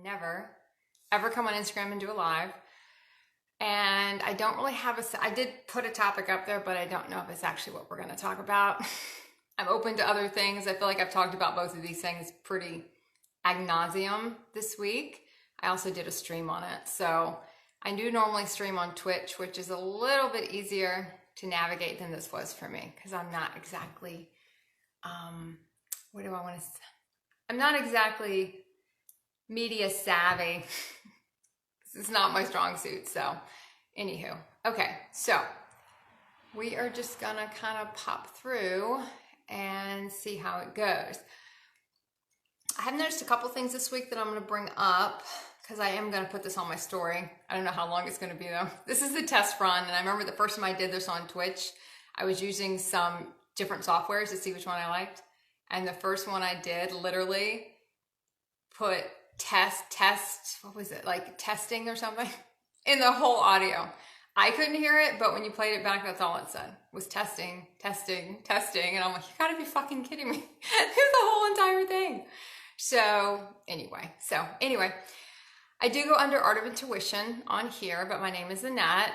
never, ever come on Instagram and do a live. And I don't really have I did put a topic up there, but I don't know if it's actually what we're going to talk about. I'm open to other things. I feel like I've talked about both of these things pretty ad nauseum this week. I also did a stream on it. So I do normally stream on Twitch, which is a little bit easier to navigate than this was for me, because I'm not exactly, what do I want to say? I'm not exactly media savvy. This is not my strong suit. So anywho, okay. So we are just gonna kind of pop through and see how it goes. I have noticed a couple things this week that I'm going to bring up because I am going to put this on my story. I don't know how long it's going to be though. This is the test run, and I remember the first time I did this on Twitch, I was using some different softwares to see which one I liked. And the first one I did literally put test, what was it, like testing or something in the whole audio. I couldn't hear it, but when you played it back, that's all it said, was testing. And I'm like, you gotta be fucking kidding me. Through the whole entire thing. So anyway, I do go under Art of Intuition on here, but my name is Annette.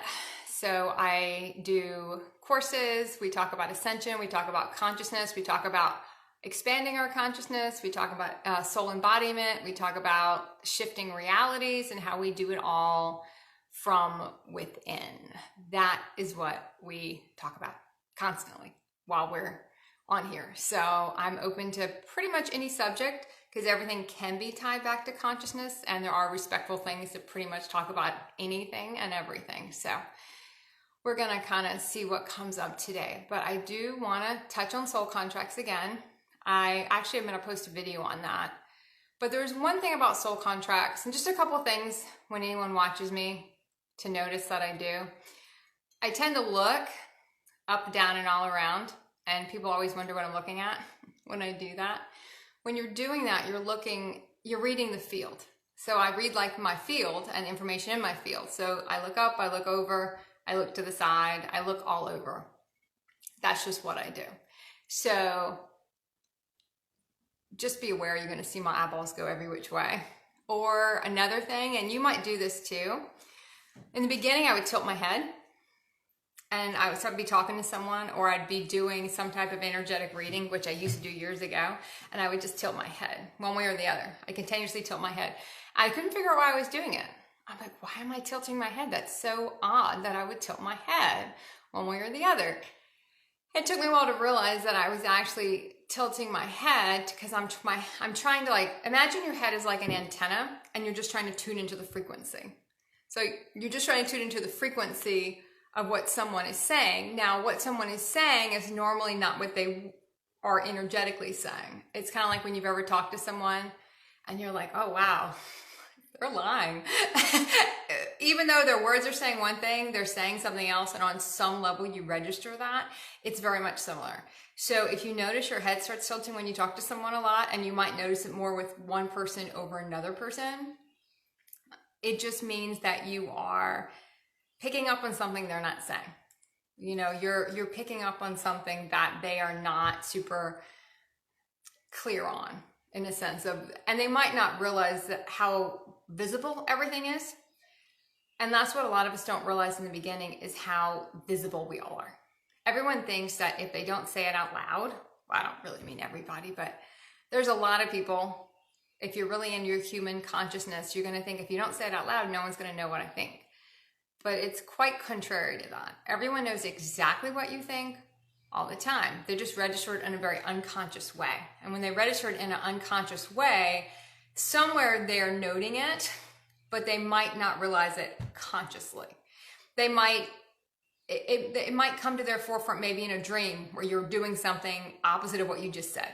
So I do courses, we talk about ascension, we talk about consciousness, we talk about expanding our consciousness, we talk about soul embodiment, we talk about shifting realities and how we do it all from within. That is what we talk about constantly while we're on here. So I'm open to pretty much any subject because everything can be tied back to consciousness, and there are respectful things that pretty much talk about anything and everything. So we're gonna kind of see what comes up today. But I do want to touch on soul contracts again. I actually am going to post a video on that. But there's one thing about soul contracts, and just a couple things when anyone watches me to notice that I do. I tend to look up, down, and all around, and people always wonder what I'm looking at when I do that. When you're doing that, you're reading the field. So I read like my field and information in my field. So I look up, I look over, I look to the side, I look all over. That's just what I do. So just be aware you're going to see my eyeballs go every which way. Or another thing, and you might do this too. In the beginning, I would tilt my head, and I would be talking to someone, or I'd be doing some type of energetic reading, which I used to do years ago, and I would just tilt my head one way or the other. I continuously tilt my head. I couldn't figure out why I was doing it. I'm like, why am I tilting my head? That's so odd that I would tilt my head one way or the other. It took me a while to realize that I was actually tilting my head because I'm trying to, like, imagine your head is like an antenna and you're just trying to tune into the frequency. So you're just trying to tune into the frequency of what someone is saying. Now, what someone is saying is normally not what they are energetically saying. It's kind of like when you've ever talked to someone and you're like, oh, wow, they're lying. Even though their words are saying one thing, they're saying something else, and on some level you register that. It's very much similar. So if you notice your head starts tilting when you talk to someone a lot, and you might notice it more with one person over another person, it just means that you are picking up on something they're not saying. You know, you're picking up on something that they are not super clear on, in a sense of, and they might not realize that how visible everything is. And that's what a lot of us don't realize in the beginning, is how visible we all are. Everyone thinks that if they don't say it out loud, well, I don't really mean everybody, but there's a lot of people, if you're really in your human consciousness, you're going to think if you don't say it out loud, no one's going to know what I think. But it's quite contrary to that. Everyone knows exactly what you think all the time. They're just registered in a very unconscious way. And when they register it in an unconscious way, somewhere they're noting it, but they might not realize it consciously. They might, it might come to their forefront maybe in a dream where you're doing something opposite of what you just said.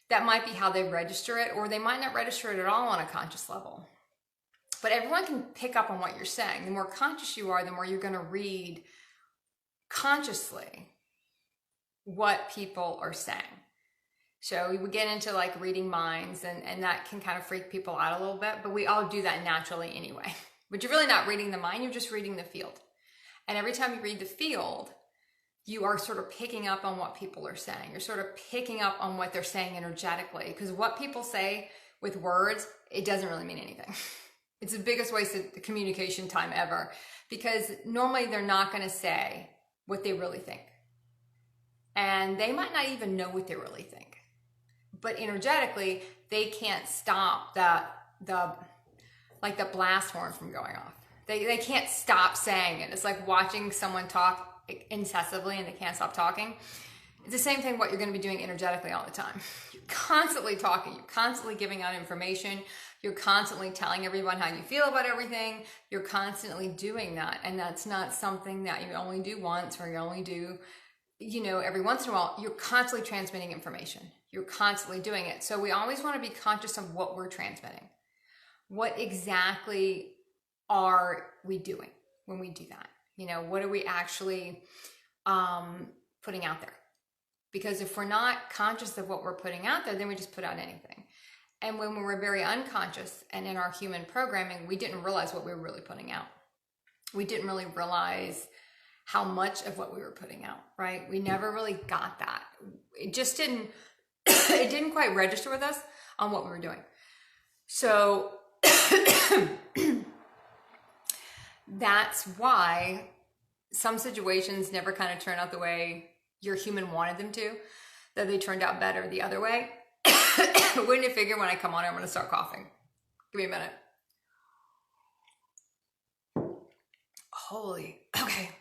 That might be how they register it, or they might not register it at all on a conscious level. But everyone can pick up on what you're saying. The more conscious you are, the more you're going to read consciously what people are saying. So we get into like reading minds, and that can kind of freak people out a little bit, but we all do that naturally anyway. But you're really not reading the mind, you're just reading the field. And every time you read the field, you are sort of picking up on what people are saying. You're sort of picking up on what they're saying energetically, because what people say with words, it doesn't really mean anything. It's the biggest waste of communication time ever, because normally they're not going to say what they really think. And they might not even know what they really think. But energetically, they can't stop the blast horn from going off. They can't stop saying it. It's like watching someone talk incessantly and they can't stop talking. It's the same thing what you're going to be doing energetically all the time. You're constantly talking. You're constantly giving out information. You're constantly telling everyone how you feel about everything. You're constantly doing that. And that's not something that you only do once or you only do, every once in a while. You're constantly transmitting information. You're constantly doing it. So we always want to be conscious of what we're transmitting. What exactly are we doing when we do that? What are we actually putting out there? Because if we're not conscious of what we're putting out there, then we just put out anything. And when we were very unconscious and in our human programming, we didn't realize what we were really putting out. We didn't really realize how much of what we were putting out, right? We never really got that. It just didn't, it didn't quite register with us on what we were doing. So that's why some situations never kind of turn out the way your human wanted them to, that they turned out better the other way. Wouldn't you figure when I come on, I'm going to start coughing? Give me a minute. Holy, okay.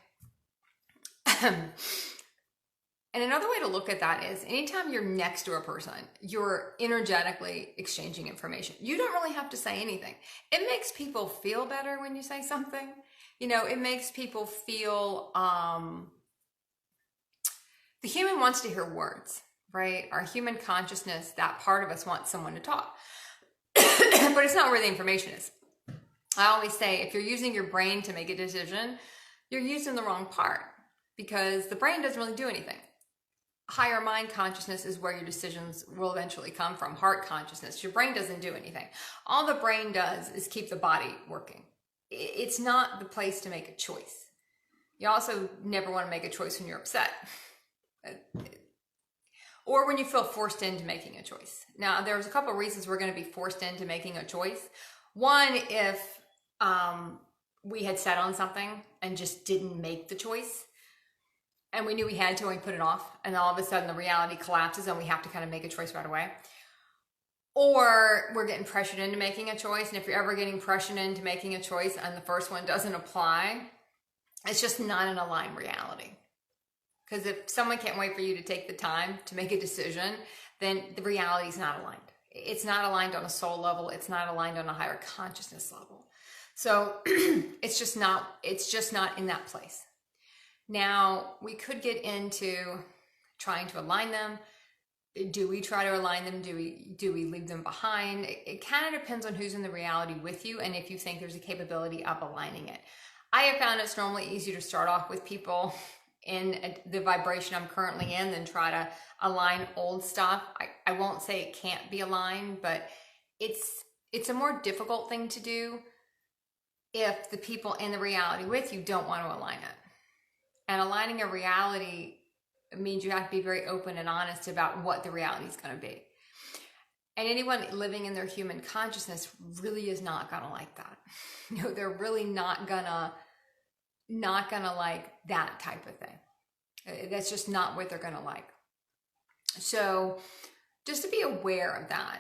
And another way to look at that is anytime you're next to a person, you're energetically exchanging information. You don't really have to say anything. It makes people feel better when you say something. It makes people feel, the human wants to hear words, right? Our human consciousness, that part of us wants someone to talk. But it's not where the information is. I always say, if you're using your brain to make a decision, you're using the wrong part, because the brain doesn't really do anything. Higher mind consciousness is where your decisions will eventually come from. Heart consciousness. Your brain doesn't do anything. All the brain does is keep the body working. It's not the place to make a choice. You also never want to make a choice when you're upset. Or when you feel forced into making a choice. Now, there's a couple of reasons we're going to be forced into making a choice. One, if we had set on something and just didn't make the choice, and we knew we had to and we put it off, and all of a sudden the reality collapses and we have to kind of make a choice right away. Or we're getting pressured into making a choice, and if you're ever getting pressured into making a choice and the first one doesn't apply, it's just not an aligned reality. Because if someone can't wait for you to take the time to make a decision, then the reality is not aligned. It's not aligned on a soul level. It's not aligned on a higher consciousness level. So it's just not in that place. Now, we could get into trying to align them. Do we try to align them? Do we leave them behind? It kind of depends on who's in the reality with you and if you think there's a capability of aligning it. I have found it's normally easier to start off with people in the vibration I'm currently in than try to align old stuff. I won't say it can't be aligned, but it's a more difficult thing to do if the people in the reality with you don't want to align it. And aligning a reality means you have to be very open and honest about what the reality is going to be. And anyone living in their human consciousness really is not going to like that. They're really not gonna like that type of thing. That's just not what they're gonna like. So just to be aware of that.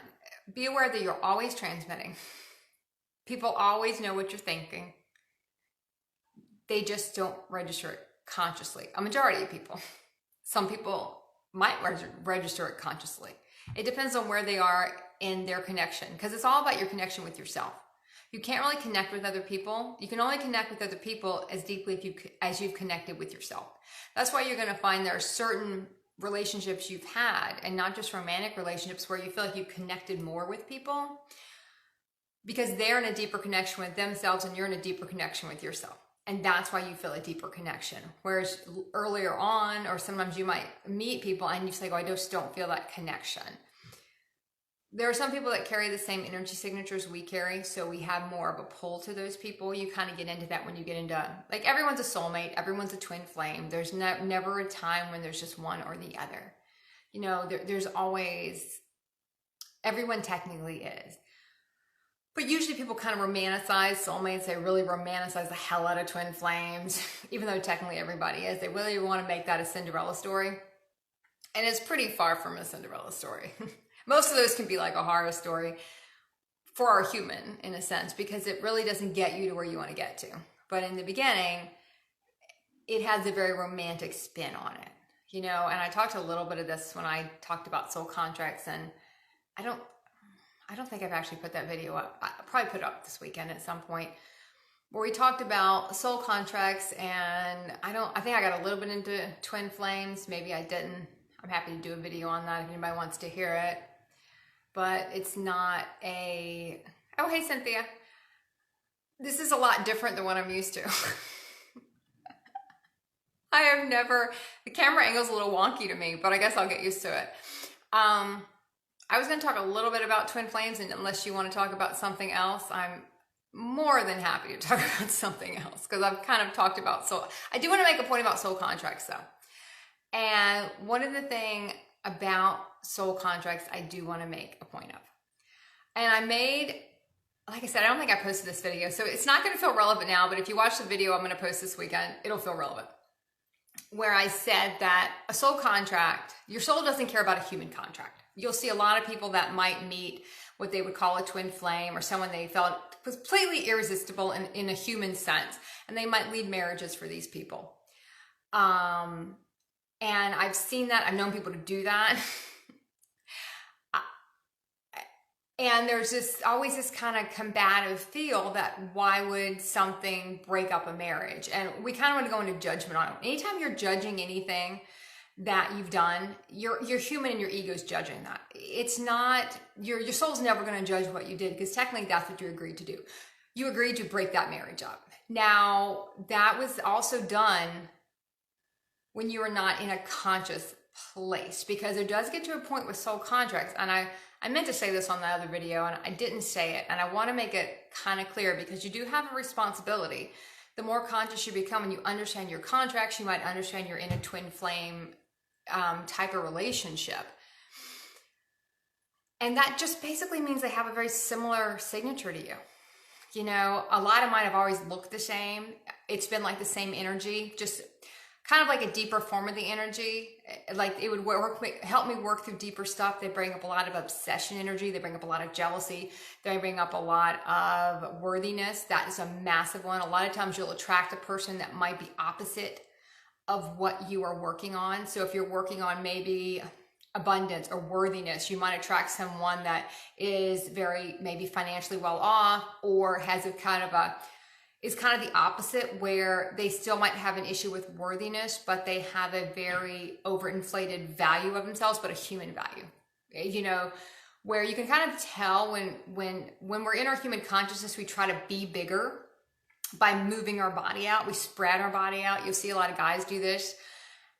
Be aware that you're always transmitting. People always know what you're thinking. They just don't register it consciously. A majority of people. Some people might register it consciously. It depends on where they are in their connection, because it's all about your connection with yourself. You can't really connect with other people. You can only connect with other people as deeply as you've connected with yourself. That's why you're going to find there are certain relationships you've had, and not just romantic relationships, where you feel like you've connected more with people because they're in a deeper connection with themselves and you're in a deeper connection with yourself. And that's why you feel a deeper connection. Whereas earlier on, or sometimes you might meet people and you say, oh, I just don't feel that connection. There are some people that carry the same energy signatures we carry, so we have more of a pull to those people. You kind of get into that when you get into, like, everyone's a soulmate, everyone's a twin flame. There's never a time when there's just one or the other. There's always Everyone technically is. But usually people kind of romanticize soulmates. They really romanticize the hell out of twin flames, even though technically everybody is. They really want to make that a Cinderella story. And it's pretty far from a Cinderella story. Most of those can be like a horror story for our human, in a sense, because it really doesn't get you to where you want to get to. But in the beginning, it has a very romantic spin on it, you know. And I talked a little bit of this when I talked about soul contracts, and I don't think I've actually put that video up. I'll probably put it up this weekend at some point, where we talked about soul contracts. And I think I got a little bit into twin flames. Maybe I didn't. I'm happy to do a video on that if anybody wants to hear it. But it's not a, oh, hey, Cynthia. This is a lot different than what I'm used to. I have never, the camera angle's a little wonky to me, but I guess I'll get used to it. I was going to talk a little bit about twin flames, and unless you want to talk about something else, I'm more than happy to talk about something else, because I've kind of talked about soul. I do want to make a point about soul contracts, though. And one of the things about soul contracts I do want to make a point of. And I made, like I said, I don't think I posted this video, so it's not going to feel relevant now, but if you watch the video I'm going to post this weekend, it'll feel relevant. Where I said that a soul contract, your soul doesn't care about a human contract. You'll see a lot of people that might meet what they would call a twin flame, or someone they felt completely irresistible in a human sense, and they might lead marriages for these people. And I've seen that. I've known people to do that. And there's just always this kind of combative feel that why would something break up a marriage? And we kind of want to go into judgment on it. Anytime you're judging anything that you've done, you're human and your ego's judging that. It's not, your soul's never going to judge what you did, because technically that's what you agreed to do. You agreed to break that marriage up. Now, that was also done when you are not in a conscious place, because it does get to a point with soul contracts. And I meant to say this on the other video and I didn't say it, and I want to make it kind of clear, because you do have a responsibility. The more conscious you become and you understand your contracts, you might understand you're in a twin flame type of relationship. And that just basically means they have a very similar signature to you. You know, a lot of mine have always looked the same. It's been like the same energy, just kind of like a deeper form of the energy. Like it would help me work through deeper stuff. They bring up a lot of obsession energy. They bring up a lot of jealousy. They bring up a lot of worthiness. That is a massive one. A lot of times you'll attract a person that might be opposite of what you are working on. So if you're working on maybe abundance or worthiness, you might attract someone that is very maybe financially well off, or has a kind of a, is kind of the opposite, where they still might have an issue with worthiness, but they have a very overinflated value of themselves, but a human value. You know, where you can kind of tell when we're in our human consciousness, we try to be bigger by moving our body out. We spread our body out. You'll see a lot of guys do this.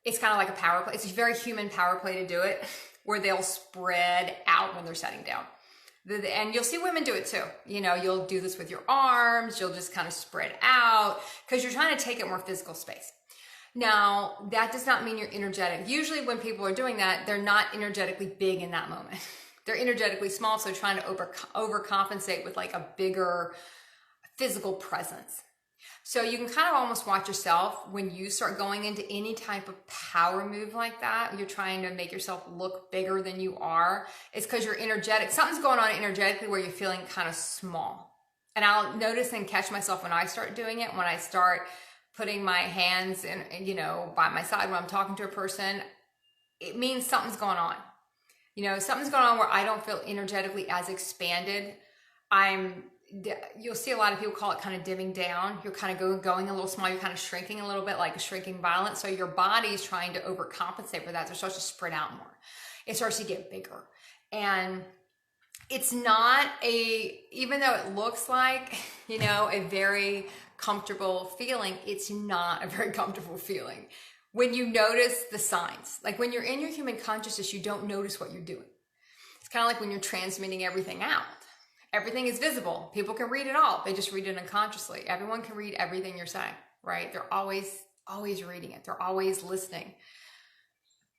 It's kind of like a power play. It's a very human power play to do it, where they'll spread out when they're setting down. And you'll see women do it too. You know, you'll do this with your arms. You'll just kind of spread out, because you're trying to take up more physical space. Now, that does not mean you're energetic. Usually when people are doing that, they're not energetically big in that moment. They're energetically small, so trying to overcompensate with like a bigger physical presence. So you can kind of almost watch yourself when you start going into any type of power move like that. You're trying to make yourself look bigger than you are. It's because you're energetic. Something's going on energetically where you're feeling kind of small. And I'll notice and catch myself when I start doing it, when I start putting my hands in, you know, by my side when I'm talking to a person. It means something's going on. You know, something's going on where I don't feel energetically as expanded. You'll see a lot of people call it kind of dimming down. You're kind of going a little small. You're kind of shrinking a little bit, like a shrinking violet. So your body is trying to overcompensate for that. So it starts to spread out more. It starts to get bigger. And it's not even though it looks like, you know, a very comfortable feeling, it's not a very comfortable feeling. When you notice the signs, like when you're in your human consciousness, you don't notice what you're doing. It's kind of like when you're transmitting everything out. Everything is visible. People can read it all. They just read it unconsciously. Everyone can read everything you're saying, right? They're always reading it. They're always listening.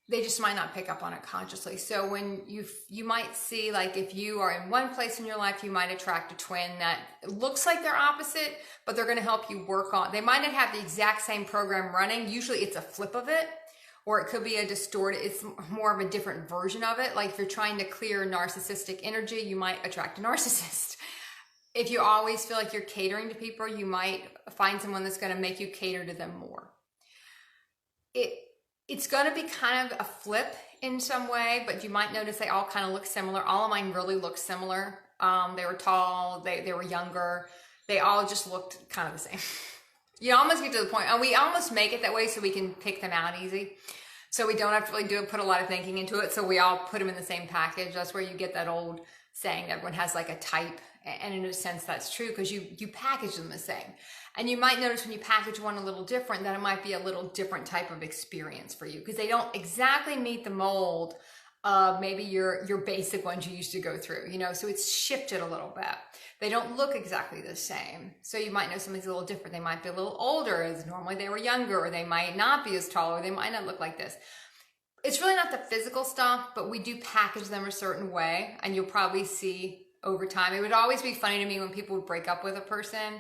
they just might not pick up on it consciously. So when you might see, like, if you are in one place in your life, you might attract a twin that looks like they're opposite, but they're going to help you work on, they might not have the exact same program running. Usually it's a flip of it, or it could be a distorted, it's more of a different version of it. Like if you're trying to clear narcissistic energy, you might attract a narcissist. If you always feel like you're catering to people, you might find someone that's going to make you cater to them more. It's going to be kind of a flip in some way, but you might notice they all kind of look similar. All of mine really look similar. They were tall, they were younger. They all just looked kind of the same. You almost get to the point, and we almost make it that way so we can pick them out easy. So we don't have to really put a lot of thinking into it. So we all put them in the same package. That's where you get that old saying, everyone has like a type. And in a sense, that's true, because you package them the same. And you might notice when you package one a little different, that it might be a little different type of experience for you, because they don't exactly meet the mold of maybe your basic ones you used to go through, you know, so it's shifted a little bit. They don't look exactly the same. So you might know something's a little different. They might be a little older, as normally they were younger, or they might not be as tall, or they might not look like this. It's really not the physical stuff, but we do package them a certain way, and you'll probably see over time. It would always be funny to me when people would break up with a person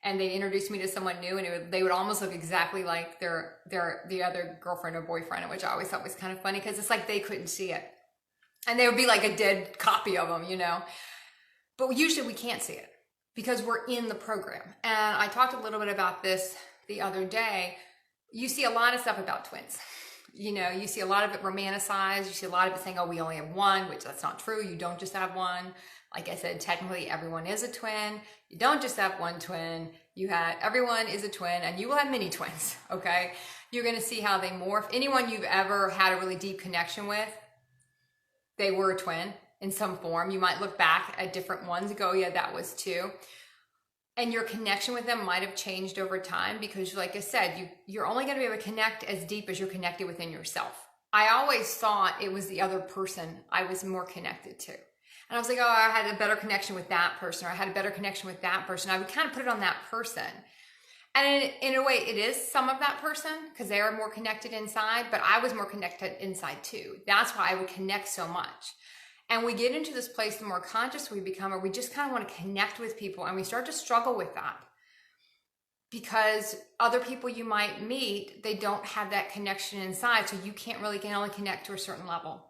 and they introduced me to someone new, and they would almost look exactly like the other girlfriend or boyfriend, which I always thought was kind of funny, because it's like they couldn't see it. And they would be like a dead copy of them, you know. But usually we can't see it because we're in the program. And I talked a little bit about this the other day. You see a lot of stuff about twins. You know, you see a lot of it romanticized. You see a lot of it saying, oh, we only have one, which that's not true. You don't just have one. Like I said, technically everyone is a twin. You don't just have one twin. Everyone is a twin, and you will have many twins, okay? You're going to see how they morph. Anyone you've ever had a really deep connection with, they were a twin in some form. You might look back at different ones and go, yeah, that was two. And your connection with them might have changed over time, because like I said, you're only going to be able to connect as deep as you're connected within yourself. I always thought it was the other person I was more connected to. And I was like, oh, I had a better connection with that person, or I had a better connection with that person. I would kind of put it on that person. And in a way, it is some of that person, because they are more connected inside, but I was more connected inside too. That's why I would connect so much. And we get into this place, the more conscious we become, or we just kind of want to connect with people, and we start to struggle with that. Because other people you might meet, they don't have that connection inside, so you can only connect to a certain level.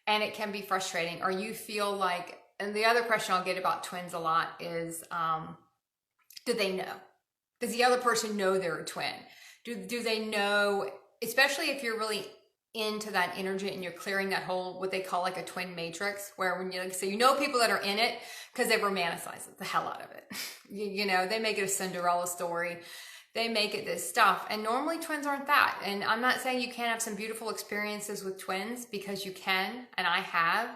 And it can be frustrating, or you feel like, and the other question I'll get about twins a lot is, do they know? Does the other person know they're a twin? Do they know, especially if you're really into that energy and you're clearing that whole, what they call like a twin matrix, where when you, like, so you know people that are in it because they romanticize the hell out of it. You know, they make it a Cinderella story. They make it this stuff. And normally twins aren't that. And I'm not saying you can't have some beautiful experiences with twins, because you can, and I have.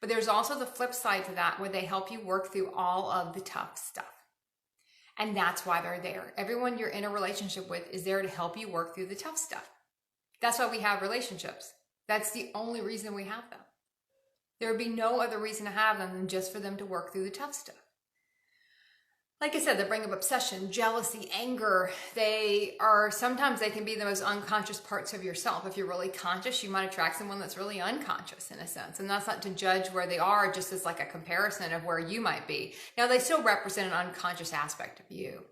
But there's also the flip side to that, where they help you work through all of the tough stuff. And that's why they're there. Everyone you're in a relationship with is there to help you work through the tough stuff. That's why we have relationships. That's the only reason we have them. There would be no other reason to have them than just for them to work through the tough stuff. Like I said, they bring up obsession, jealousy, anger. Sometimes they can be the most unconscious parts of yourself. If you're really conscious, you might attract someone that's really unconscious in a sense. And that's not to judge where they are, just as like a comparison of where you might be. Now, they still represent an unconscious aspect of you.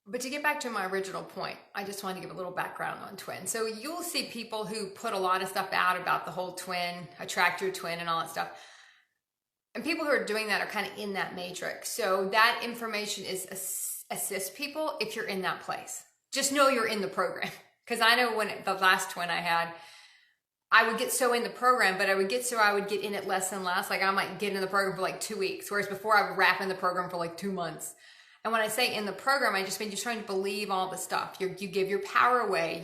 But to get back to my original point, I just wanted to give a little background on twins. So you'll see people who put a lot of stuff out about the whole twin, attract your twin and all that stuff. And people who are doing that are kind of in that matrix. So that information is assist people if you're in that place. Just know you're in the program. Because I know when the last twin I had, I would get so in the program, but I would get in it less and less. Like I might get in the program for like 2 weeks, whereas before I would wrap in the program for like 2 months. And when I say in the program, I just mean just trying to believe all the stuff. You give your power away.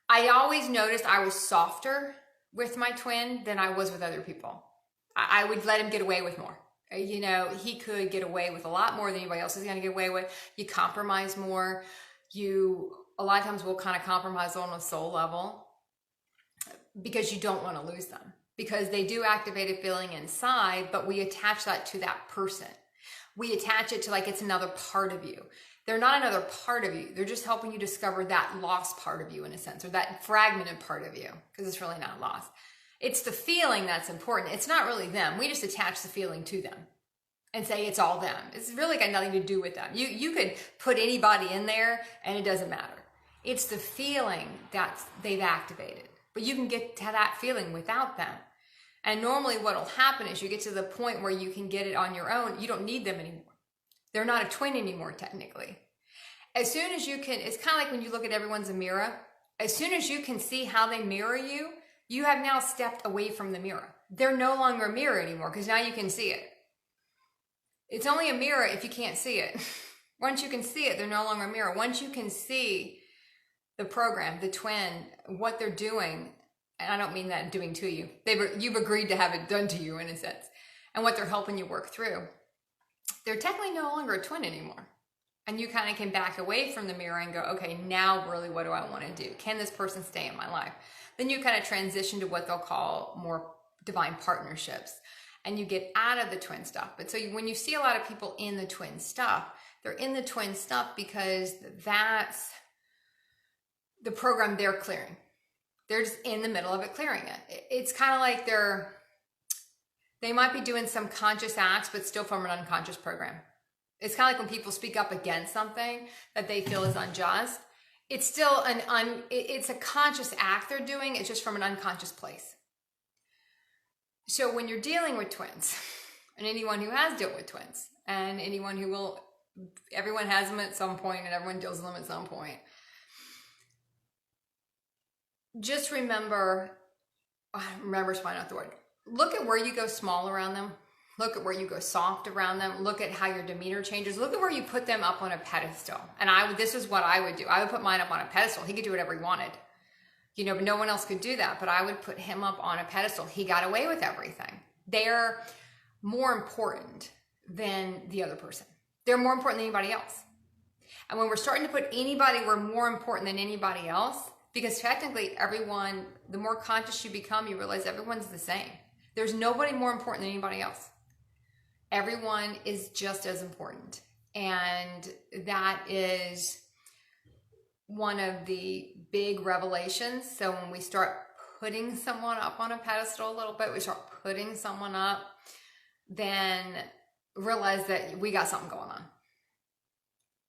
I always noticed I was softer with my twin than I was with other people. I would let him get away with more. You know, he could get away with a lot more than anybody else is going to get away with. You compromise more. A lot of times will kind of compromise on a soul level because you don't want to lose them. Because they do activate a feeling inside, but we attach that to that person. We attach it to like it's another part of you. They're not another part of you. They're just helping you discover that lost part of you in a sense, or that fragmented part of you, because it's really not lost. It's the feeling that's important. It's not really them. We just attach the feeling to them and say it's all them. It's really got nothing to do with them. You could put anybody in there and it doesn't matter. It's the feeling that they've activated. But you can get to that feeling without them. And normally what will happen is you get to the point where you can get it on your own. You don't need them anymore. They're not a twin anymore, technically. As soon as you can, it's kind of like when you look at everyone's a mirror. As soon as you can see how they mirror you, you have now stepped away from the mirror. They're no longer a mirror anymore because now you can see it. It's only a mirror if you can't see it. Once you can see it, they're no longer a mirror. Once you can see the program, the twin, what they're doing, and I don't mean that doing to you. You've agreed to have it done to you in a sense, and what they're helping you work through. They're technically no longer a twin anymore. And you kind of can back away from the mirror and go, okay, now really what do I want to do? Can this person stay in my life? Then you kind of transition to what they'll call more divine partnerships. And you get out of the twin stuff. But so when you see a lot of people in the twin stuff, they're in the twin stuff because that's the program they're clearing. They're just in the middle of it clearing it. It's kind of like they might be doing some conscious acts, but still from an unconscious program. It's kind of like when people speak up against something that they feel is unjust. It's still it's a conscious act they're doing. It's just from an unconscious place. So when you're dealing with twins, and anyone who has dealt with twins, and anyone who will, everyone has them at some point, and everyone deals with them at some point. Just remember is probably not the word. Look at where you go small around them. Look at where you go soft around them. Look at how your demeanor changes. Look at where you put them up on a pedestal. And this is what I would do. I would put mine up on a pedestal. He could do whatever he wanted. But no one else could do that. But I would put him up on a pedestal. He got away with everything. They're more important than the other person. They're more important than anybody else. And when we're starting to put anybody, we're more important than anybody else, because technically everyone, the more conscious you become, you realize everyone's the same. There's nobody more important than anybody else. Everyone is just as important. And that is one of the big revelations. So when we start putting someone up on a pedestal a little bit, we start putting someone up, then realize that we got something going on.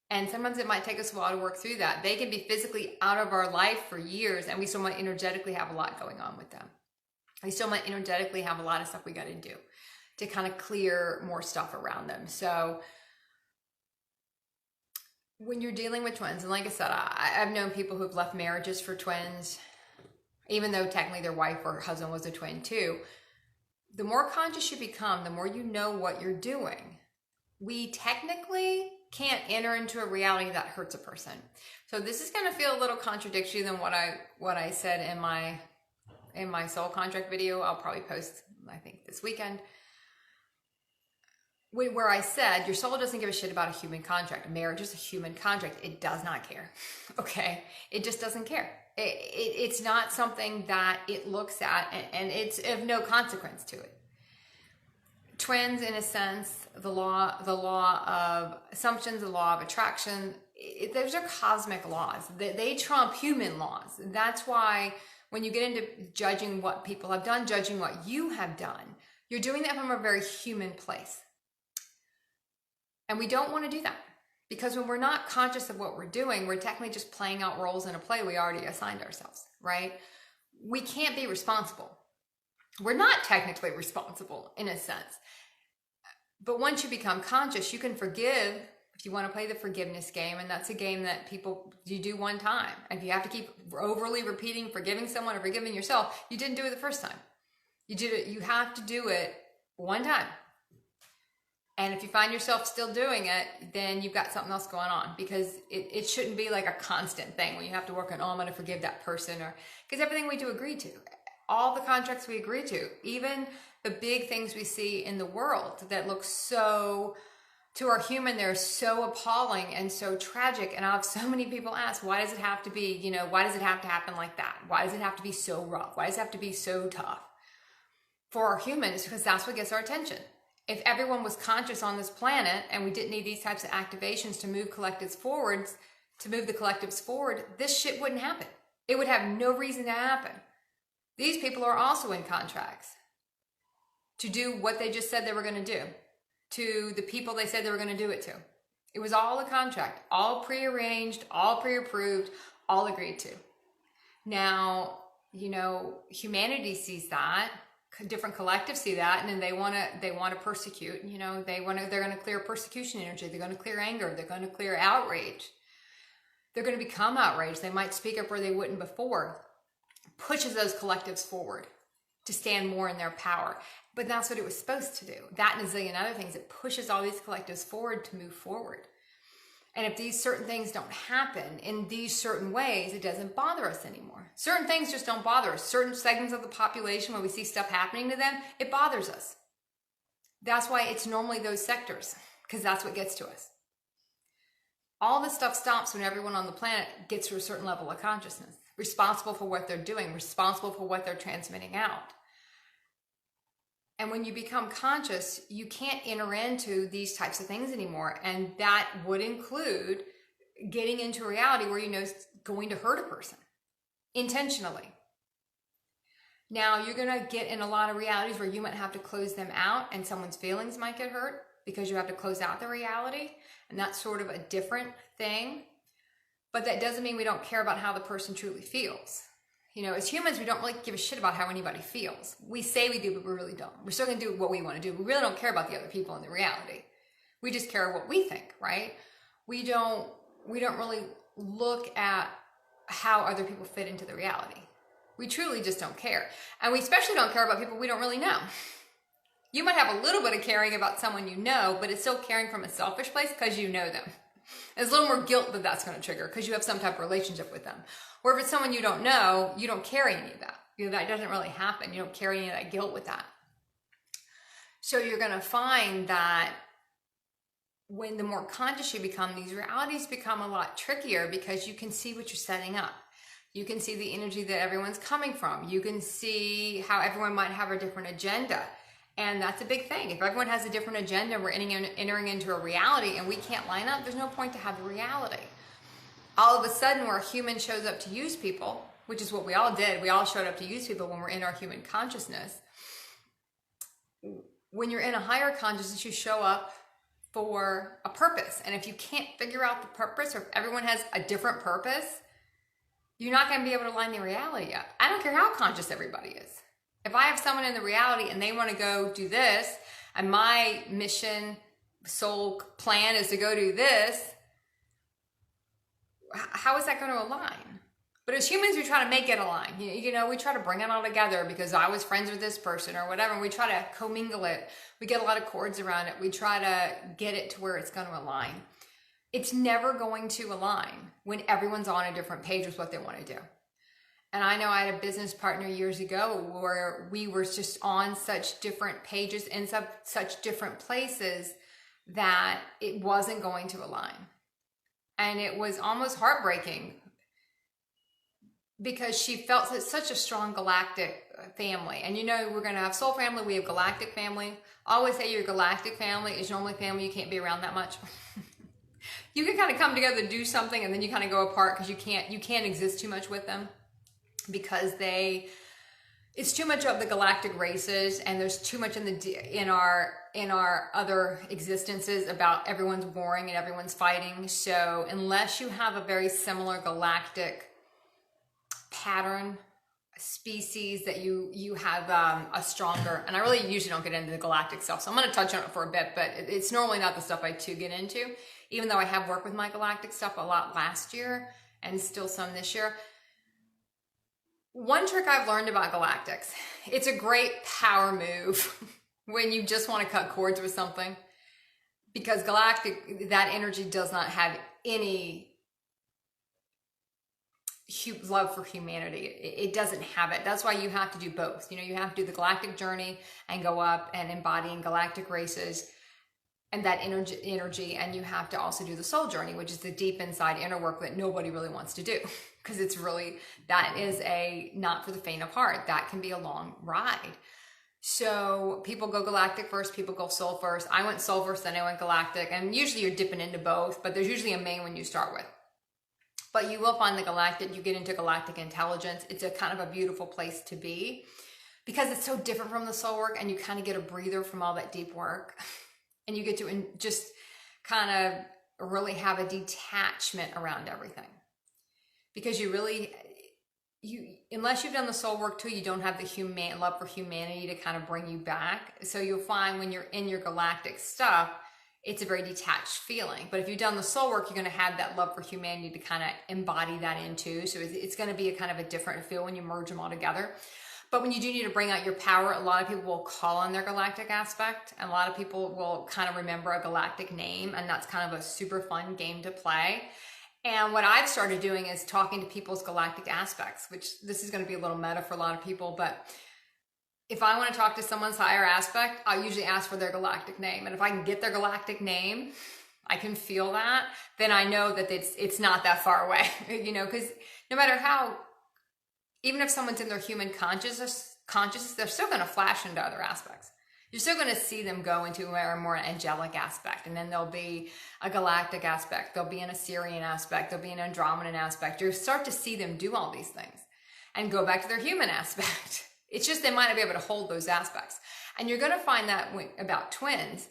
And sometimes it might take us a while to work through that. They can be physically out of our life for years, and we still might energetically have a lot going on with them. We still might energetically have a lot of stuff we got to do to kind of clear more stuff around them. So when you're dealing with twins, and like I said, I've known people who've left marriages for twins, even though technically their wife or husband was a twin too. The more conscious you become, the more you know what you're doing. We technically can't enter into a reality that hurts a person. So this is going to feel a little contradictory than what I said in my soul contract video. I'll probably post, I think, this weekend, where I said your soul doesn't give a shit about a human contract. Marriage is a human contract. It does not care. Okay? It just doesn't care. It's not something that it looks at, and it's of no consequence to it. Twins, in a sense, the law of assumptions, the law of attraction, those are cosmic laws. They trump human laws. That's why when you get into judging what people have done, judging what you have done, you're doing that from a very human place. And we don't want to do that, because when we're not conscious of what we're doing, we're technically just playing out roles in a play we already assigned ourselves, right? We can't be responsible. We're not technically responsible in a sense. But once you become conscious, you can forgive if you want to play the forgiveness game. And that's a game that you do one time. And if you have to keep overly repeating forgiving someone or forgiving yourself, you didn't do it the first time. You have to do it one time. And if you find yourself still doing it, then you've got something else going on, because it shouldn't be like a constant thing when you have to work on, I'm going to forgive that person, because everything we do agree to, all the contracts we agree to, even the big things we see in the world that look so, to our human, they're so appalling and so tragic. And I have so many people ask, why does it have to be, why does it have to happen like that? Why does it have to be so rough? Why does it have to be so tough? For our humans, because that's what gets our attention. If everyone was conscious on this planet and we didn't need these types of activations to move collectives forwards, to move the collectives forward, this shit wouldn't happen. It would have no reason to happen. These people are also in contracts to do what they just said they were going to do to the people they said they were going to do it to. It was all a contract, all prearranged, all pre-approved, all agreed to. Now, you know, humanity sees that, different collectives see that, and then they want to persecute. You know, they're going to clear persecution energy. They're going to clear anger. They're going to clear outrage. They're going to become outraged. They might speak up where they wouldn't before. Pushes those collectives forward to stand more in their power. But that's what it was supposed to do. That and a zillion other things. It pushes all these collectives forward to move forward. And if these certain things don't happen in these certain ways, it doesn't bother us anymore. Certain things just don't bother us. Certain segments of the population, when we see stuff happening to them, it bothers us. That's why it's normally those sectors, because that's what gets to us. All this stuff stops when everyone on the planet gets to a certain level of consciousness, responsible for what they're doing, responsible for what they're transmitting out. And when you become conscious, you can't enter into these types of things anymore. And that would include getting into a reality where you know it's going to hurt a person intentionally. Now, you're going to get in a lot of realities where you might have to close them out and someone's feelings might get hurt because you have to close out the reality. And that's sort of a different thing. But that doesn't mean we don't care about how the person truly feels. You know, as humans, we don't really give a shit about how anybody feels. We say we do, but we really don't. We're still going to do what we want to do. We really don't care about the other people in the reality. We just care what we think, right? We don't really look at how other people fit into the reality. We truly just don't care. And we especially don't care about people we don't really know. You might have a little bit of caring about someone you know, but it's still caring from a selfish place because you know them. There's a little more guilt that that's going to trigger because you have some type of relationship with them. Or if it's someone you don't know, you don't carry any of that. You know, that doesn't really happen. You don't carry any of that guilt with that. So you're going to find that when the more conscious you become, these realities become a lot trickier because you can see what you're setting up. You can see the energy that everyone's coming from. You can see how everyone might have a different agenda. And that's a big thing. If everyone has a different agenda, we're entering into a reality and we can't line up, there's no point to have the reality. All of a sudden, where a human shows up to use people, which is what we all did, we all showed up to use people when we're in our human consciousness. When you're in a higher consciousness, you show up for a purpose. And if you can't figure out the purpose, or if everyone has a different purpose, you're not going to be able to line the reality up. I don't care how conscious everybody is. If I have someone in the reality and they want to go do this, and my mission, soul plan is to go do this, how is that going to align? But as humans, we try to make it align. You know, we try to bring it all together because I was friends with this person or whatever. And we try to commingle it. We get a lot of cords around it. We try to get it to where it's going to align. It's never going to align when everyone's on a different page with what they want to do. And I know I had a business partner years ago where we were just on such different pages in such different places that it wasn't going to align. And it was almost heartbreaking because she felt such a strong galactic family. And you know, we're going to have soul family, we have galactic family. I always say your galactic family is normally family you can't be around that much. You can kind of come together to do something and then you kind of go apart because you can't exist too much with them because it's too much of the galactic races and there's too much in our other existences about everyone's warring and everyone's fighting. So unless you have a very similar galactic pattern, species that you have a stronger, and I really usually don't get into the galactic stuff, so I'm going to touch on it for a bit, but it's normally not the stuff I too get into, even though I have worked with my galactic stuff a lot last year and still some this year. One trick I've learned about galactics, it's a great power move when you just want to cut cords with something, because galactic, that energy does not have any love for humanity. It doesn't have it. That's why you have to do both. You know, you have to do the galactic journey and go up and embodying galactic races and that energy, and you have to also do the soul journey, which is the deep inside inner work that nobody really wants to do, because it's really, that is not for the faint of heart. That can be a long ride. So people go galactic first, people go soul first. I went soul first, then I went galactic. And usually you're dipping into both, but there's usually a main one you start with. But you will find the galactic, you get into galactic intelligence. It's a kind of a beautiful place to be because it's so different from the soul work, and you kind of get a breather from all that deep work. And you get to just kind of really have a detachment around everything. Because unless you've done the soul work too, you don't have the love for humanity to kind of bring you back. So you'll find when you're in your galactic stuff, it's a very detached feeling. But if you've done the soul work, you're going to have that love for humanity to kind of embody that into. So it's going to be a kind of a different feel when you merge them all together. But when you do need to bring out your power, a lot of people will call on their galactic aspect. And a lot of people will kind of remember a galactic name. And that's kind of a super fun game to play. And what I've started doing is talking to people's galactic aspects, which this is going to be a little meta for a lot of people. But if I want to talk to someone's higher aspect, I'll usually ask for their galactic name. And if I can get their galactic name, I can feel that, then I know that it's not that far away, because no matter how, even if someone's in their human consciousness, they're still going to flash into other aspects. You're still going to see them go into a more angelic aspect, and then there'll be a galactic aspect, there'll be an Assyrian aspect, there'll be an Andromedan aspect. You'll start to see them do all these things and go back to their human aspect. It's just they might not be able to hold those aspects. And you're going to find that about twins,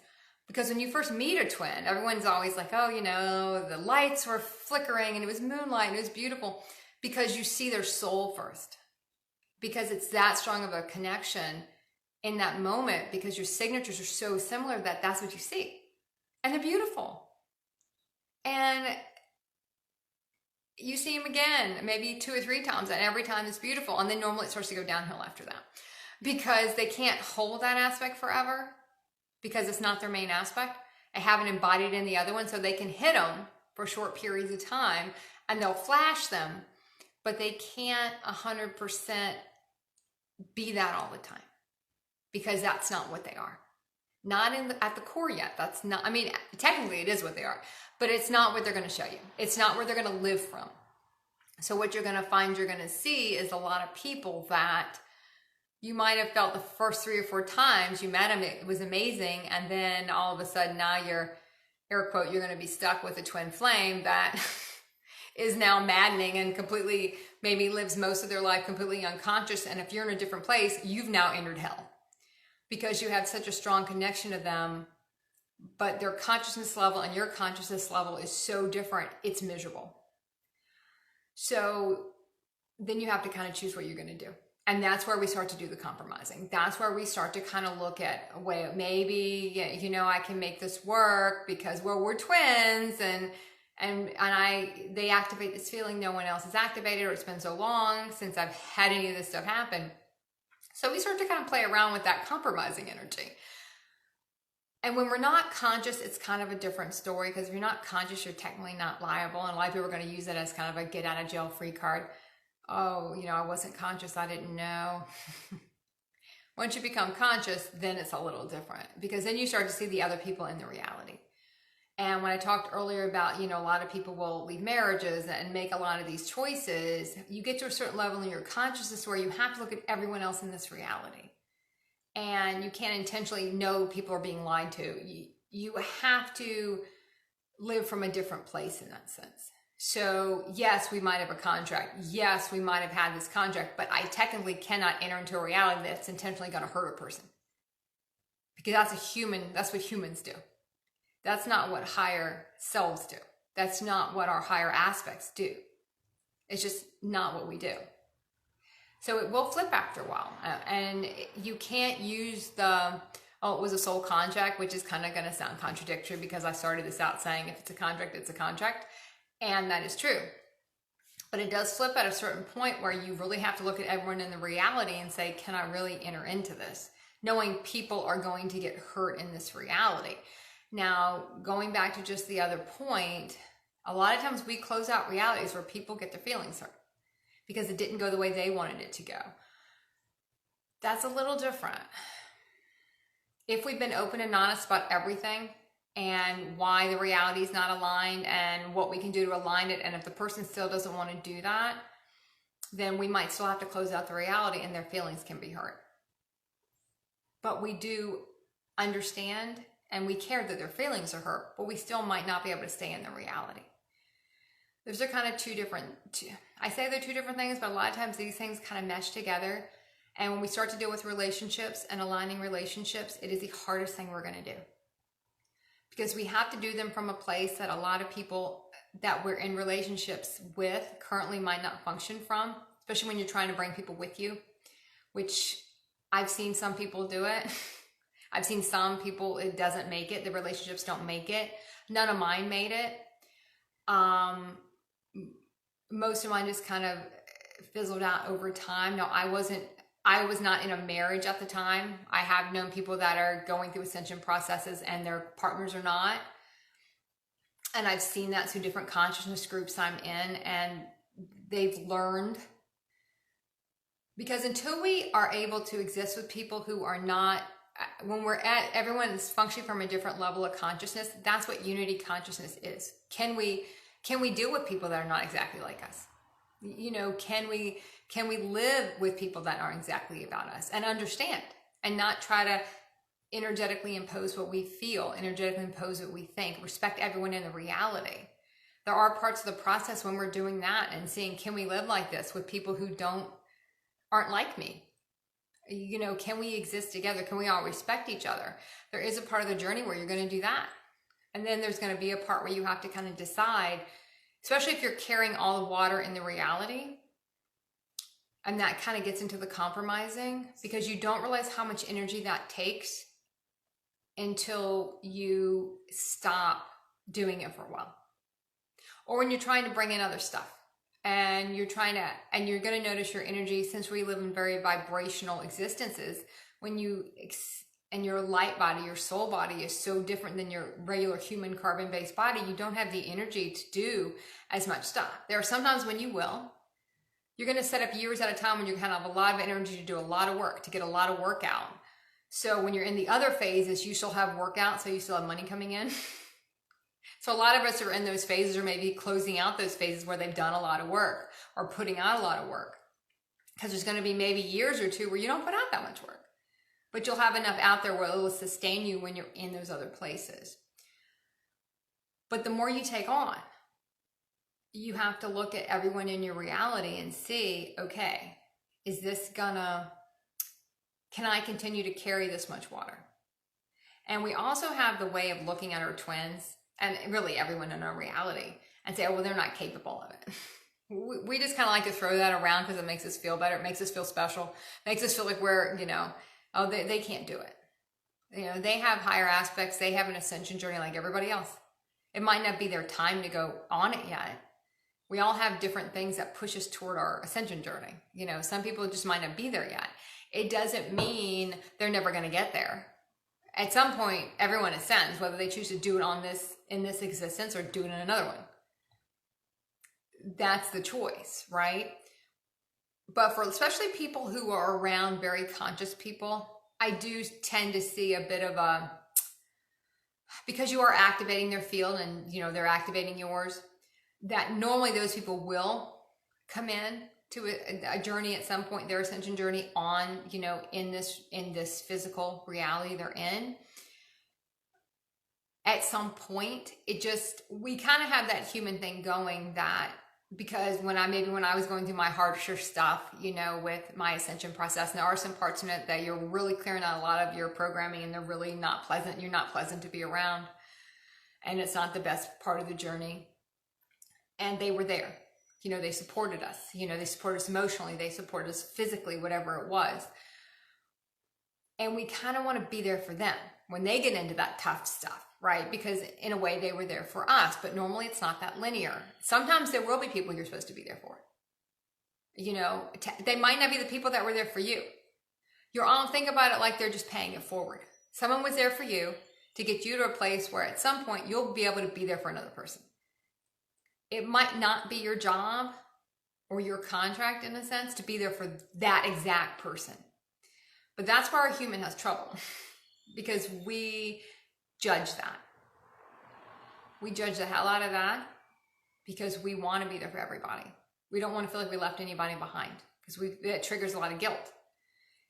because when you first meet a twin, everyone's always like, oh, the lights were flickering and it was moonlight and it was beautiful, because you see their soul first, because it's that strong of a connection in that moment, because your signatures are so similar that's what you see. And they're beautiful. And you see them again, maybe 2 or 3 times, and every time it's beautiful. And then normally it starts to go downhill after that, because they can't hold that aspect forever, because it's not their main aspect. They haven't embodied in the other one, so they can hit them for short periods of time and they'll flash them, but they can't 100% be that all the time, because that's not what they are. Not at the core yet. That's not, technically it is what they are, but it's not what they're going to show you. It's not where they're going to live from. So what you're going to find, you're going to see is a lot of people that you might have felt the first 3 or 4 times you met them, it was amazing. And then all of a sudden now you're, air quote, you're going to be stuck with a twin flame that is now maddening and completely, maybe lives most of their life completely unconscious. And if you're in a different place, you've now entered hell, because you have such a strong connection to them, but their consciousness level and your consciousness level is so different, it's miserable. So then you have to kind of choose what you're going to do. And that's where we start to do the compromising. That's where we start to kind of look at, wait, maybe, I can make this work because, we're twins, and they activate this feeling no one else has activated, or it's been so long since I've had any of this stuff happen. So we start to kind of play around with that compromising energy. And when we're not conscious, it's kind of a different story, because if you're not conscious, you're technically not liable. And a lot of people are going to use it as kind of a get out of jail free card. Oh, I wasn't conscious, I didn't know. Once you become conscious, then it's a little different, because then you start to see the other people in the reality. And when I talked earlier about, a lot of people will leave marriages and make a lot of these choices, you get to a certain level in your consciousness where you have to look at everyone else in this reality. And you can't intentionally know people are being lied to. You have to live from a different place in that sense. So yes, we might have a contract. Yes, we might have had this contract, but I technically cannot enter into a reality that's intentionally going to hurt a person, because that's what humans do. That's not what higher selves do. That's not what our higher aspects do. It's just not what we do. So it will flip after a while. And you can't use it was a soul contract, which is kind of going to sound contradictory, because I started this out saying if it's a contract, it's a contract. And that is true. But it does flip at a certain point where you really have to look at everyone in the reality and say, can I really enter into this? Knowing people are going to get hurt in this reality. Now, going back to just the other point, a lot of times we close out realities where people get their feelings hurt because it didn't go the way they wanted it to go. That's a little different. If we've been open and honest about everything and why the reality is not aligned and what we can do to align it, and if the person still doesn't want to do that, then we might still have to close out the reality and their feelings can be hurt. but we do understand and we care that their feelings are hurt, but we still might not be able to stay in the reality. Those are kind of I say they're two different things, but a lot of times these things kind of mesh together. And when we start to deal with relationships and aligning relationships, it is the hardest thing we're going to do. Because we have to do them from a place that a lot of people that we're in relationships with currently might not function from, especially when you're trying to bring people with you, which I've seen some people do it. I've seen some people, it doesn't make it. The relationships don't make it. None of mine made it. Most of mine just kind of fizzled out over time. No, I was not in a marriage at the time. I have known people that are going through ascension processes and their partners are not. And I've seen that through different consciousness groups I'm in, and they've learned. Because until we are able to exist with people who are not, when everyone is functioning from a different level of consciousness, that's what unity consciousness is. Can we deal with people that are not exactly like us? You know, can we live with people that aren't exactly about us and understand and not try to energetically impose what we feel, energetically impose what we think, respect everyone in the reality. There are parts of the process when we're doing that and seeing, can we live like this with people who aren't like me? You know, can we exist together? Can we all respect each other? There is a part of the journey where you're going to do that. And then there's going to be a part where you have to kind of decide, especially if you're carrying all the water in the reality. And that kind of gets into the compromising, because you don't realize how much energy that takes until you stop doing it for a while. Or when you're trying to bring in other stuff and you're going to notice your energy, since we live in very vibrational existences, and your light body, your soul body is so different than your regular human carbon-based body, you don't have the energy to do as much stuff. There are sometimes when you're going to set up years at a time when you kind of have a lot of energy to do a lot of work, to get a lot of work out. So when you're in the other phases, you still have work out, so you still have money coming in. So a lot of us are in those phases, or maybe closing out those phases where they've done a lot of work or putting out a lot of work. Because there's going to be maybe years or two where you don't put out that much work. But you'll have enough out there where it will sustain you when you're in those other places. But the more you take on, you have to look at everyone in your reality and see, okay, can I continue to carry this much water? And we also have the way of looking at our twins, and really everyone in our reality, and say, oh, well, they're not capable of it. We just kind of like to throw that around because it makes us feel better. It makes us feel special. It makes us feel like we're, oh, they can't do it. They have higher aspects. They have an ascension journey like everybody else. It might not be their time to go on it yet. We all have different things that push us toward our ascension journey. Some people just might not be there yet. It doesn't mean they're never going to get there. At some point, everyone ascends, whether they choose to do it in this existence or do it in another one. That's the choice, right? But for especially people who are around very conscious people, I do tend to see a bit of because you are activating their field and they're activating yours, that normally those people will come in to a journey at some point, their ascension journey on, in this physical reality they're in. At some point, we kind of have that human thing going, that because when I was going through my harsher stuff, with my ascension process, and there are some parts in it that you're really clearing out a lot of your programming and they're really not pleasant. You're not pleasant to be around, and it's not the best part of the journey. And they were there. They supported us. They supported us emotionally. They supported us physically, whatever it was. And we kind of want to be there for them when they get into that tough stuff, right? Because in a way they were there for us, but normally it's not that linear. Sometimes there will be people you're supposed to be there for. They might not be the people that were there for you. You're all think about it like they're just paying it forward. Someone was there for you to get you to a place where at some point you'll be able to be there for another person. It might not be your job or your contract, in a sense, to be there for that exact person. But that's where our human has trouble, because we judge that. We judge the hell out of that because we want to be there for everybody. We don't want to feel like we left anybody behind, because it triggers a lot of guilt.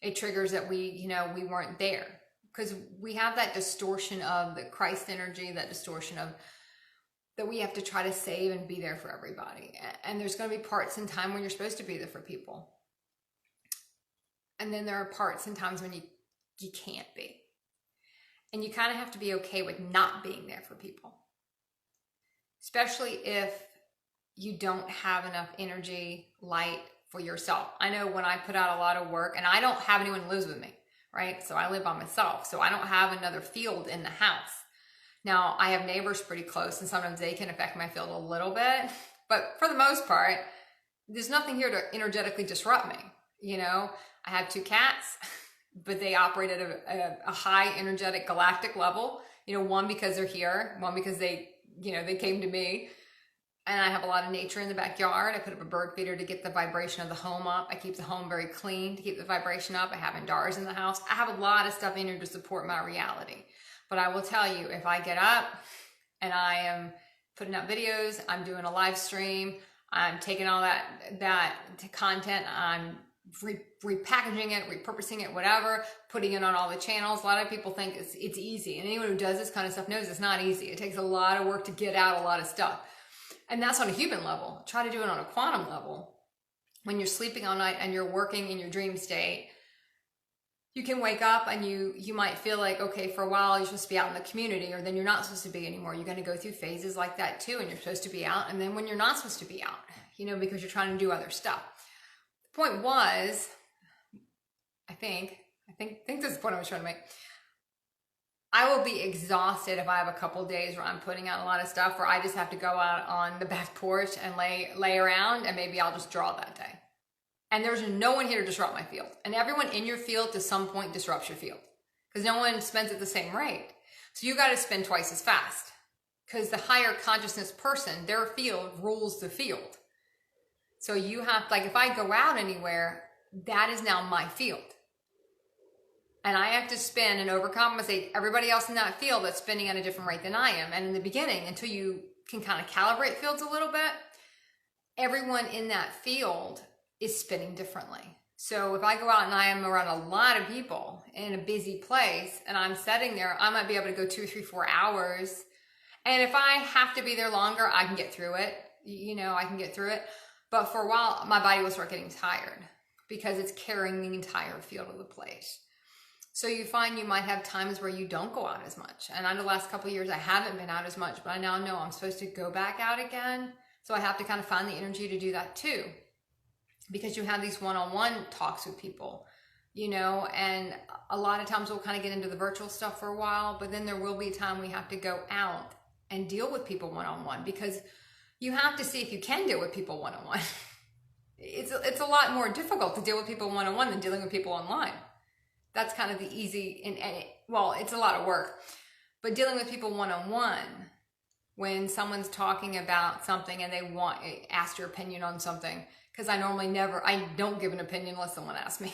It triggers that we weren't there, because we have that distortion of the Christ energy, that distortion of that we have to try to save and be there for everybody. And there's going to be parts in time when you're supposed to be there for people. And then there are parts and times when you can't be. And you kind of have to be okay with not being there for people. Especially if you don't have enough energy, light for yourself. I know when I put out a lot of work, and I don't have anyone who lives with me, right? So I live by myself. So I don't have another field in the house. Now, I have neighbors pretty close, and sometimes they can affect my field a little bit. But for the most part, there's nothing here to energetically disrupt me. You know, I have 2 cats, but they operate at a high energetic galactic level. You know, one because they're here, one because they came to me. And I have a lot of nature in the backyard. I put up a bird feeder to get the vibration of the home up. I keep the home very clean to keep the vibration up. I have Indars in the house. I have a lot of stuff in here to support my reality. But I will tell you, if I get up and I am putting out videos, I'm doing a live stream, I'm taking all that content, I'm repackaging it, repurposing it, whatever, putting it on all the channels. A lot of people think it's easy. And anyone who does this kind of stuff knows it's not easy. It takes a lot of work to get out a lot of stuff. And that's on a human level. Try to do it on a quantum level. When you're sleeping all night and you're working in your dream state, you can wake up and you might feel like, okay, for a while you're supposed to be out in the community, or then you're not supposed to be anymore. You're going to go through phases like that too, and you're supposed to be out. And then when you're not supposed to be out, because you're trying to do other stuff. The point was, I think this is the point I was trying to make. I will be exhausted if I have a couple days where I'm putting out a lot of stuff, where I just have to go out on the back porch and lay around, and maybe I'll just draw that day. And there's no one here to disrupt my field. And everyone in your field to some point disrupts your field, because no one spends at the same rate. So you got to spin twice as fast, because the higher consciousness person, their field rules the field. So you have, like, if I go out anywhere, that is now my field. And I have to spin and overcompensate everybody else in that field that's spinning at a different rate than I am. And in the beginning, until you can kind of calibrate fields a little bit, everyone in that field is spinning differently. So if I go out and I am around a lot of people in a busy place and I'm sitting there, I might be able to go 2, 3, 4 hours. And if I have to be there longer, I can get through it. I can get through it. But for a while, my body will start getting tired, because it's carrying the entire field of the place. So you find you might have times where you don't go out as much. And I know the last couple of years I haven't been out as much, but I now know I'm supposed to go back out again. So I have to kind of find the energy to do that too. Because you have these one-on-one talks with people, and a lot of times we'll kind of get into the virtual stuff for a while, but then there will be a time we have to go out and deal with people one-on-one, because you have to see if you can deal with people one-on-one. It's a lot more difficult to deal with people one-on-one than dealing with people online. That's kind of the easy, it's a lot of work, but dealing with people one-on-one, when someone's talking about something and they ask your opinion on something, because I don't give an opinion unless someone asks me.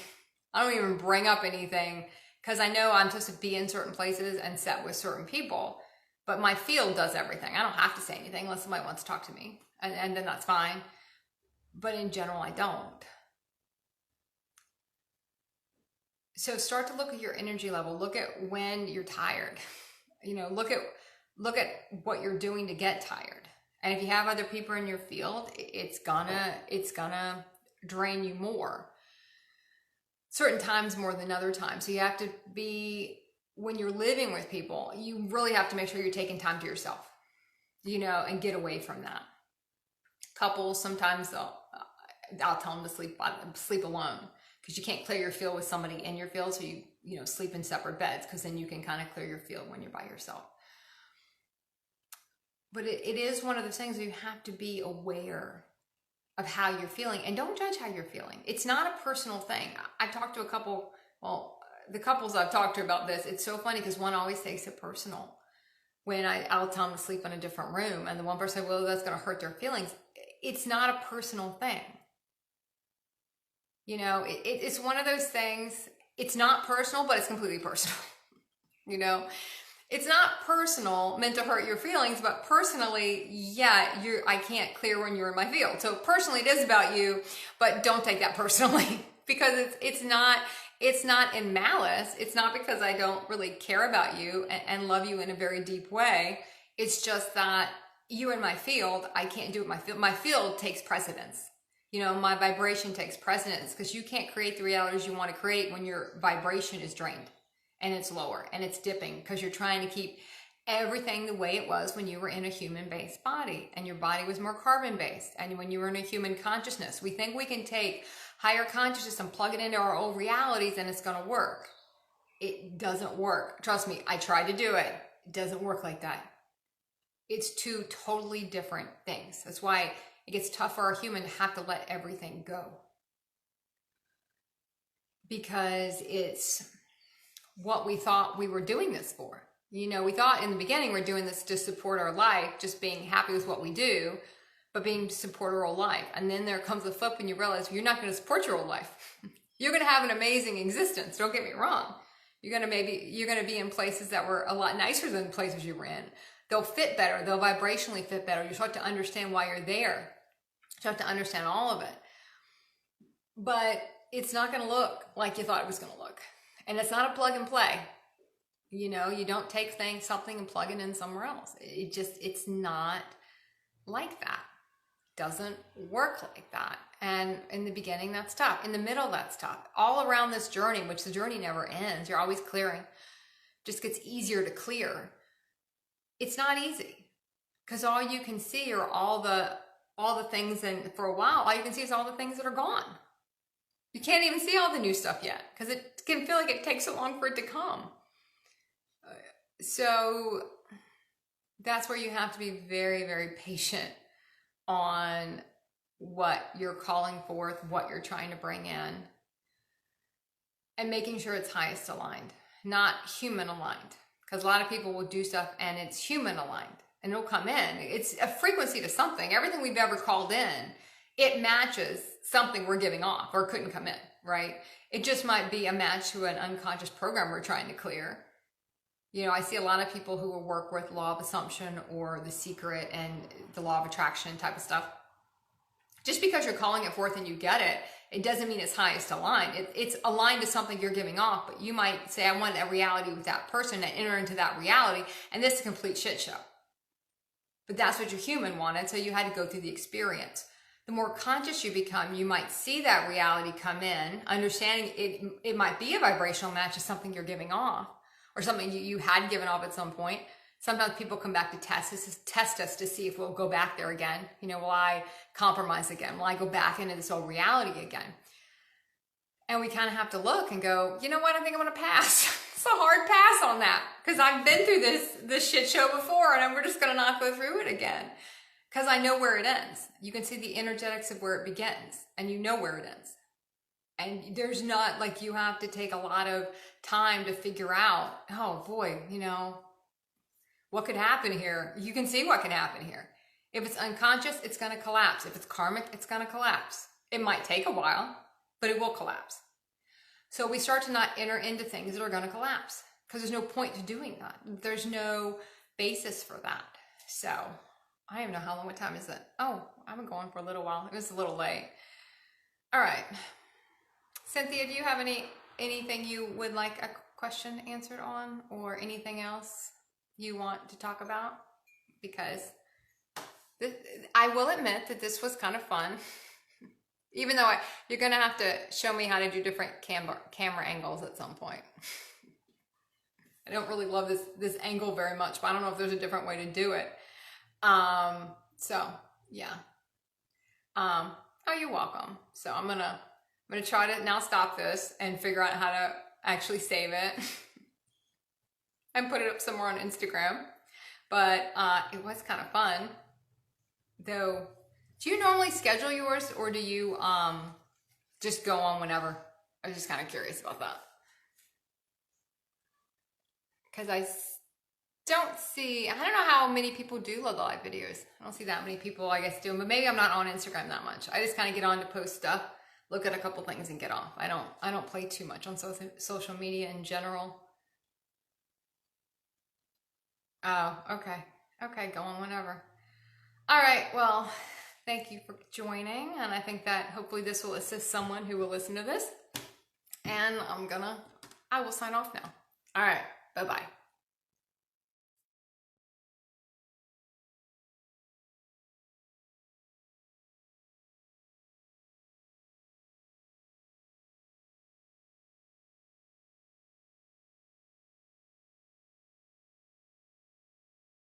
I don't even bring up anything, because I know I'm supposed to be in certain places and set with certain people, but my field does everything. I don't have to say anything unless somebody wants to talk to me, and then that's fine. But in general, I don't. So start to look at your energy level. Look at when you're tired. Look at what you're doing to get tired. And if you have other people in your field, it's gonna drain you more. Certain times more than other times. So you have to be, when you're living with people, you really have to make sure you're taking time to yourself, and get away from that. Couples, sometimes I'll tell them to sleep alone, because you can't clear your field with somebody in your field. So you sleep in separate beds, because then you can kind of clear your field when you're by yourself. But it is one of those things where you have to be aware of how you're feeling, and don't judge how you're feeling. It's not a personal thing. I've talked to a couple, the couples I've talked to about this, it's so funny because one always takes it personal. When I'll tell them to sleep in a different room, and the one person said, well, that's going to hurt their feelings. It's not a personal thing. It's one of those things, it's not personal, but it's completely personal. It's not personal, meant to hurt your feelings, but personally, I can't clear when you're in my field. So personally, it is about you, but don't take that personally, because it's not, It's not in malice. It's not because I don't really care about you and love you in a very deep way. It's just that you in my field, I can't do it. My field takes precedence. You know, my vibration takes precedence because you can't create the realities you want to create when your vibration is drained and it's lower and it's dipping because you're trying to keep everything the way it was when you were in a human-based body and your body was more carbon-based. And when you were in a human consciousness, we think we can take higher consciousness and plug it into our old realities and it's going to work. It doesn't work. Trust me, I tried to do it. It doesn't work like that. It's two totally different things. That's why it gets tough for a human to have to let everything go. Because it's what we thought we were doing this for. You know, we thought in the beginning we're doing this to support our life, just being happy with what we do, but being to support our old life. And then there comes a flip when you realize you're not going to support your old life. You're going to have an amazing existence. Don't get me wrong. You're going to be in places that were a lot nicer than the places you were in. They'll fit better. They'll vibrationally fit better. You start to understand why you're there. You start to understand all of it. But it's not going to look like you thought it was going to look. And it's not a plug and play. You know, you don't take something and plug it in somewhere else. It's not like that. Doesn't work like that. And in the beginning, that's tough. In the middle, that's tough. All around this journey, which the journey never ends, you're always clearing. Just gets easier to clear. It's not easy because all you can see are all the things, and for a while, all you can see is all the things that are gone. You can't even see all the new stuff yet because it can feel like it takes so long for it to come. So that's where you have to be very, very patient on what you're calling forth, what you're trying to bring in, and making sure it's highest aligned, not human aligned. Because a lot of people will do stuff and it's human aligned and it'll come in. It's a frequency to something. Everything we've ever called in, it matches something we're giving off or couldn't come in, right? It just might be a match to an unconscious program we're trying to clear. You know, I see a lot of people who will work with law of assumption or the secret and the law of attraction type of stuff. Just because you're calling it forth and you get it, it doesn't mean it's highest aligned. It's aligned to something you're giving off, but you might say, I want that reality with that person, and enter into that reality, and this is a complete shit show. But that's what your human wanted, so you had to go through the experience. The more conscious you become, you might see that reality come in, understanding it might be a vibrational match of something you're giving off, or something you had given off at some point. Sometimes people come back to test us to see if we'll go back there again. You know, will I compromise again? Will I go back into this old reality again? And we kind of have to look and go, you know what? I think I'm going to pass. It's a hard pass on that because I've been through this shit show before, and we're just going to not go through it again because I know where it ends. You can see the energetics of where it begins, and you know where it ends. And there's not like you have to take a lot of time to figure out, oh boy, you know, what could happen here? You can see what can happen here. If it's unconscious, it's going to collapse. If it's karmic, it's going to collapse. It might take a while, but it will collapse. So we start to not enter into things that are going to collapse because there's no point to doing that. There's no basis for that. So I don't even know how long, what time is it? Oh, I've been going for a little while. It was a little late. All right. Cynthia, do you have anything you would like a question answered on, or anything else you want to talk about? Because I will admit that this was kind of fun. Even though you're going to have to show me how to do different camera angles at some point. I don't really love this angle very much, but I don't know if there's a different way to do it. So yeah. Oh, you're welcome. So I'm gonna try to now stop this and figure out how to actually save it and put it up somewhere on Instagram. But it was kind of fun, though. Do you normally schedule yours, or do you just go on whenever? I was just kind of curious about that. Because I don't know how many people do live videos. I don't see that many people, I guess, doing, but maybe I'm not on Instagram that much. I just kind of get on to post stuff, look at a couple things and get off. I don't play too much on social media in general. Oh, okay. Okay, go on whenever. All right, well, thank you for joining, and I think that hopefully this will assist someone who will listen to this. And I will sign off now. All right, bye-bye.